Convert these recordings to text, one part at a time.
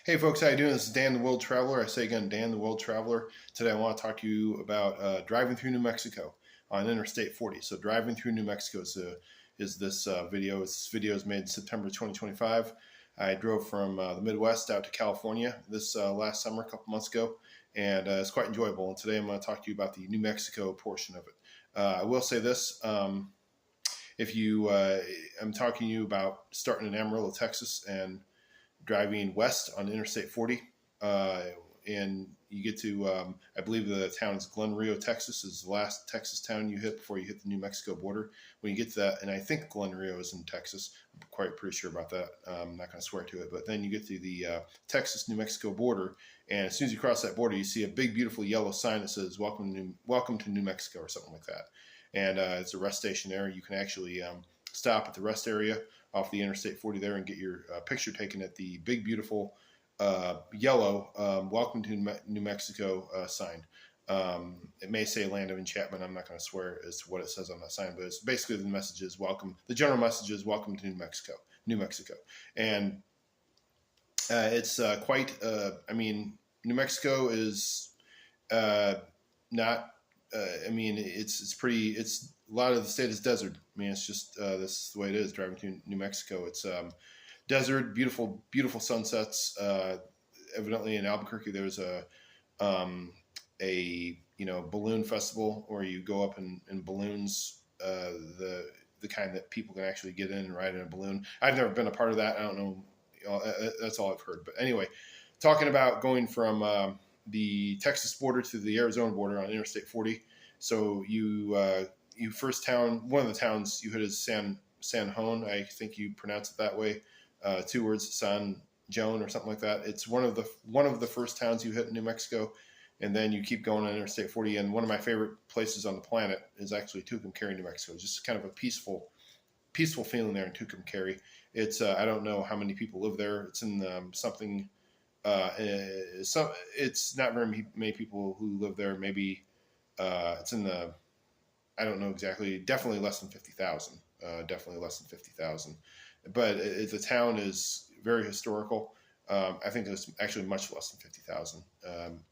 Hey folks, how you doing? This is Dan the World Traveler. I say again, Dan the World Traveler. Today I want to talk to you about driving through New Mexico on Interstate 40. So driving through New Mexico is this video. This video is made in September 2025. I drove from the Midwest out to California this last summer, a couple months ago, and it's quite enjoyable. And today I'm going to talk to you about the New Mexico portion of it. I will say this. If you, I'm talking to you about starting in Amarillo, Texas, and driving west on Interstate 40, and you get to, I believe the town is Glen Rio, Texas, is the last Texas town you hit before you hit the New Mexico border. When you get to that, and I think Glen Rio is in Texas, I'm quite pretty sure about that. I'm not going to swear to it, but then you get to the Texas-New Mexico border, and as soon as you cross that border, you see a big, beautiful yellow sign that says "Welcome to New Mexico" or something like that. And it's a rest station there. You can actually stop at the rest area off the Interstate 40 there and get your picture taken at the big, beautiful yellow "Welcome to New Mexico" sign. It may say "Land of Enchantment." I'm not going to swear as to what it says on that sign, but it's basically the message is welcome. The general message is welcome to New Mexico, New Mexico, and it's quite. I mean, New Mexico is not. I mean, it's pretty. It's a lot of the state is desert. I mean, it's just this is the way it is driving through New Mexico. It's desert, beautiful, beautiful sunsets. Evidently, in Albuquerque, there's a balloon festival where you go up in balloons. The kind that people can actually get in and ride in a balloon. I've never been a part of that. I don't know. That's all I've heard. But anyway, talking about going from the Texas border to the Arizona border on Interstate 40. So you first town, one of the towns you hit is San Juan. I think you pronounce it that way. Two words, San Joan or something like that. It's one of the first towns you hit in New Mexico, and then you keep going on Interstate 40. And one of my favorite places on the planet is actually Tucumcari, New Mexico. Just kind of a peaceful feeling there in Tucumcari. It's I don't know how many people live there. It's in something. It's not very many people who live there. Maybe it's in the, I don't know exactly. Definitely less than 50,000. Definitely less than 50,000. But the town is very historical. I think it's actually much less than 50,000.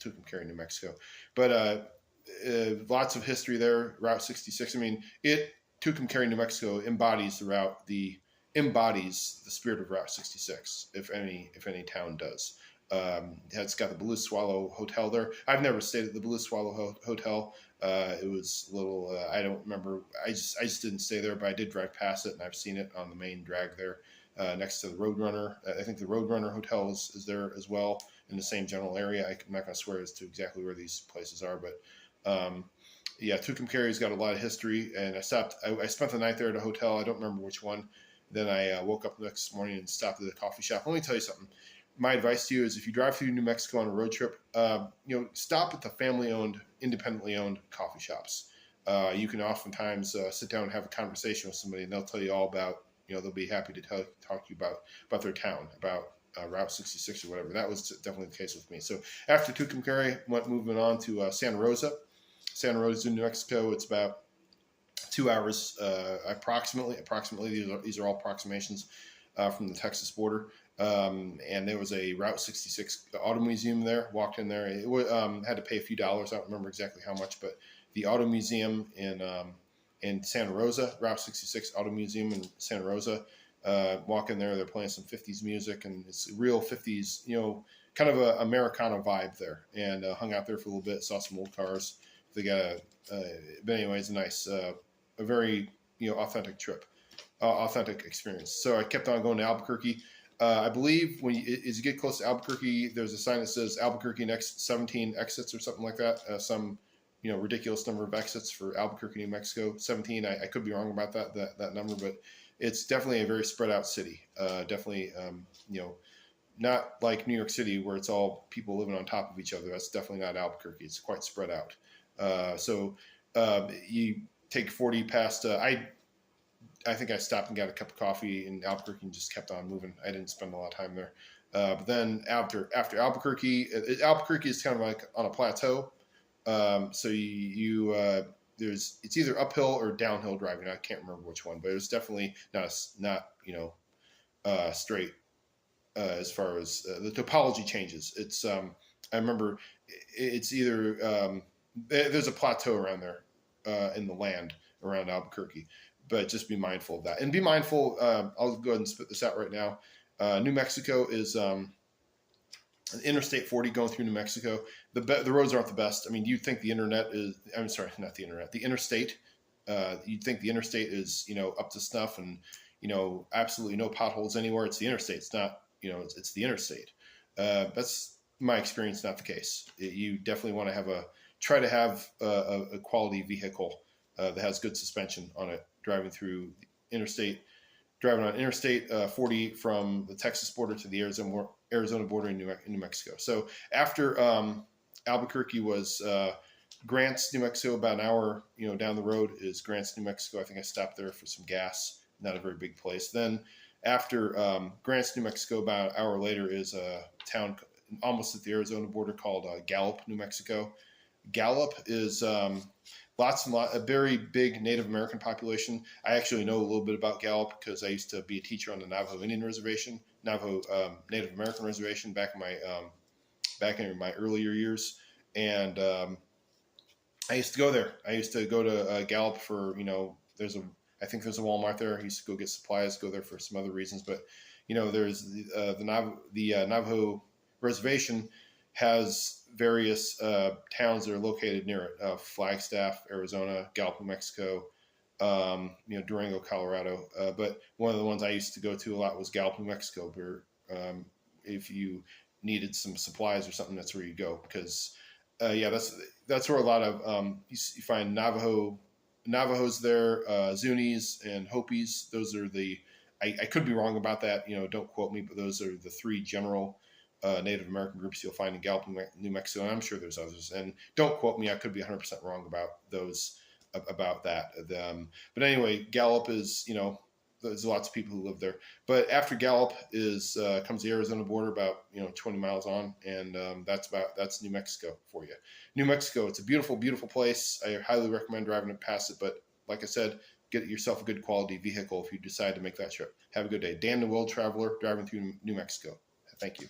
Tucumcari, New Mexico. But lots of history there. Route 66. I mean, Tucumcari, New Mexico embodies embodies the spirit of Route 66. If any town does. It's got the Blue Swallow Hotel there. I've never stayed at the Blue Swallow Hotel. It was a little, I don't remember. I just didn't stay there, but I did drive past it, and I've seen it on the main drag there next to the Roadrunner. I think the Roadrunner Hotel is there as well in the same general area. I'm not going to swear as to exactly where these places are, but yeah, Tucumcari's got a lot of history, and I spent the night there at a hotel. I don't remember which one. Then I woke up the next morning and stopped at a coffee shop. Let me tell you something. My advice to you is if you drive through New Mexico on a road trip, stop at the family-owned, independently owned coffee shops. You can oftentimes sit down and have a conversation with somebody, and they'll tell you all about, they'll be happy to talk to you about their town, about Route 66 or whatever. That was definitely the case with me. So after Tucumcari, moving on to Santa Rosa. Santa Rosa, New Mexico. It's about 2 hours approximately. These are all approximations from the Texas border. And there was a Route 66 auto museum there. Walked in there. It had to pay a few dollars. I don't remember exactly how much, but the auto museum in Santa Rosa, Route 66 auto museum in Santa Rosa. Walk in there. They're playing some 50s music, and it's real 50s, kind of a Americana vibe there. And hung out there for a little bit. Saw some old cars. They got but anyways, a nice, a very authentic trip, authentic experience. So I kept on going to Albuquerque. I believe as you get close to Albuquerque, there's a sign that says Albuquerque next 17 exits or something like that. Some ridiculous number of exits for Albuquerque, New Mexico. 17. I could be wrong about that number, but it's definitely a very spread out city. Definitely, not like New York City where it's all people living on top of each other. That's definitely not Albuquerque. It's quite spread out. So you take 40 past. I think I stopped and got a cup of coffee in Albuquerque and just kept on moving. I didn't spend a lot of time there. But then after Albuquerque, Albuquerque is kind of like on a plateau. So it's either uphill or downhill driving. I can't remember which one, but it was definitely not straight as far as the topology changes. I remember it's either there's a plateau around there in the land around Albuquerque, but just be mindful of that and be mindful. I'll go ahead and spit this out right now. New Mexico is Interstate 40 going through New Mexico. The roads aren't the best. I mean, you'd think the internet is. I'm sorry, not the internet. The interstate. You'd think the interstate is up to snuff and absolutely no potholes anywhere. It's the interstate. It's not. It's the interstate. That's my experience. Not the case. You definitely want to try to have a quality vehicle that has good suspension on it driving through interstate. Driving on Interstate 40 from the Texas border to the Arizona border in New Mexico. So after Albuquerque was Grants, New Mexico, about an hour down the road is Grants, New Mexico. I think I stopped there for some gas. Not a very big place. Then after Grants, New Mexico, about an hour later is a town almost at the Arizona border called Gallup, New Mexico. Gallup is a very big Native American population. I actually know a little bit about Gallup because I used to be a teacher on the Navajo Indian Reservation, Navajo Native American Reservation back in my earlier years, and I used to go there. I used to go to Gallup for I think there's a Walmart there. I used to go get supplies, go there for some other reasons, but there's the Navajo Reservation has various towns that are located near it: Flagstaff, Arizona; Gallup, New Mexico; Durango, Colorado. But one of the ones I used to go to a lot was Gallup, New Mexico, where if you needed some supplies or something, that's where you go. Because that's where a lot of you find Navajos there, Zunis and Hopis. Those are I could be wrong about that. Don't quote me, but those are the three general Native American groups you'll find in Gallup, New Mexico, and I'm sure there's others. And don't quote me; I could be 100% wrong about those, about that. But anyway, Gallup is there's lots of people who live there. But after Gallup comes the Arizona border, about 20 miles on, and that's New Mexico for you. New Mexico, it's a beautiful, beautiful place. I highly recommend driving it past it. But like I said, get yourself a good quality vehicle if you decide to make that trip. Have a good day. Dan the World Traveler, driving through New Mexico. Thank you.